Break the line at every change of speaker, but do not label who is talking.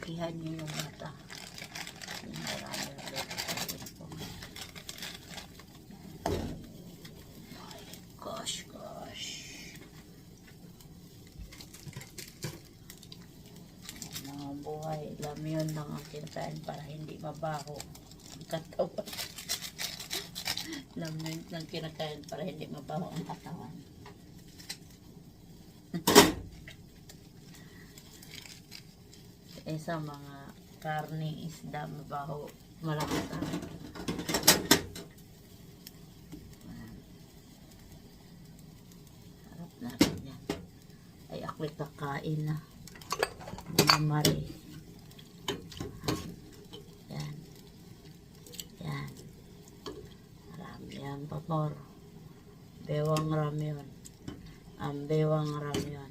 Lakihan niyo yung mata. Yung marami ulit sa cellphone. My gosh. Mga buhay, lamyon lang ang kinakain para hindi mabaho ang katawan. Lamyon lang kinakain para hindi mabaho ang katawan. Sa mga karne, isda, mabaho, malakas ang harap natin yan. Ay, ako'y kakain na. Mga mari. Yan. Marami yan, papor. Bewang ramyon. Ang bewang ramyon.